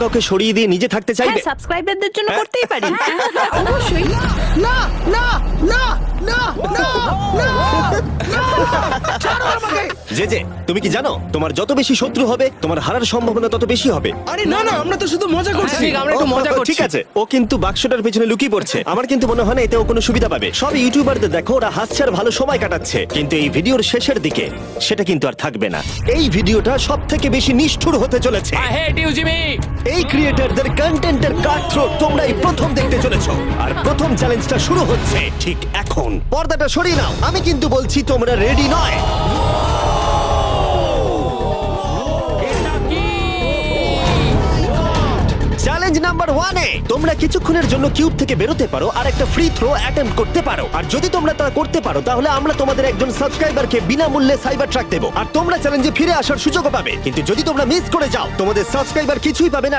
কাউকে সরিয়ে দিয়ে নিজে থাকতে চাইবে? হ্যাঁ, সাবস্ক্রাইবারদের জন্য করতেই পারি। অবশ্যই। না না না না না না ছাড়ো আমাকে। যে তুমি কি জানো তোমার যত বেশি শত্রু হবে তোমার হারার সম্ভাবনা তত বেশি হবে? আরে না না, আমরা তো শুধু মজা করছি। ঠিক, আমরা একটু মজা ও, করছি। ঠিক আছে, ও কিন্তু বাক্সটার পেছনে লুকিয়ে পড়ছে। আমার কিন্তু মনে হয় না এতে ও কোনো সুবিধা পাবে। সব ইউটিউবারদের দেখো ওরা হাসছে আর ভালো সময় কাটাচ্ছে, কিন্তু এই ভিডিওর শেষের দিকে সেটা কিন্তু আর থাকবে না। এই ভিডিওটা সব থেকে বেশি নিষ্ঠুর হতে চলেছে। I hate you Jimmy. এই ক্রিয়েটারদের কন্টেন্টের কাটথ্রোট তোমরাই প্রথম দেখতে চলেছো, আর প্রথম চ্যালেঞ্জটা শুরু হচ্ছে ঠিক এখন। পর্দাটা সরিয়ে নাও, আমি কিন্তু বলছি তোমরা রেডি নয়। চ্যালেঞ্জ নাম্বার 1 এ তোমরা কিছুক্ষণের জন্য কিউব থেকে বেরোতে পারো আর একটা ফ্রি থ্রো অ্যাটেম্প্ট করতে পারো। আর যদি তোমরা তা করতে পারো তাহলে আমরা তোমাদের একজন সাবস্ক্রাইবারকে বিনামূল্যে সাইবার ট্রাক দেবো, আর তোমরা চ্যালেঞ্জে ফিরে আসার সুযোগও পাবে। কিন্তু যদি তোমরা মিস করে যাও তোমাদের সাবস্ক্রাইবার কিছুই পাবে না,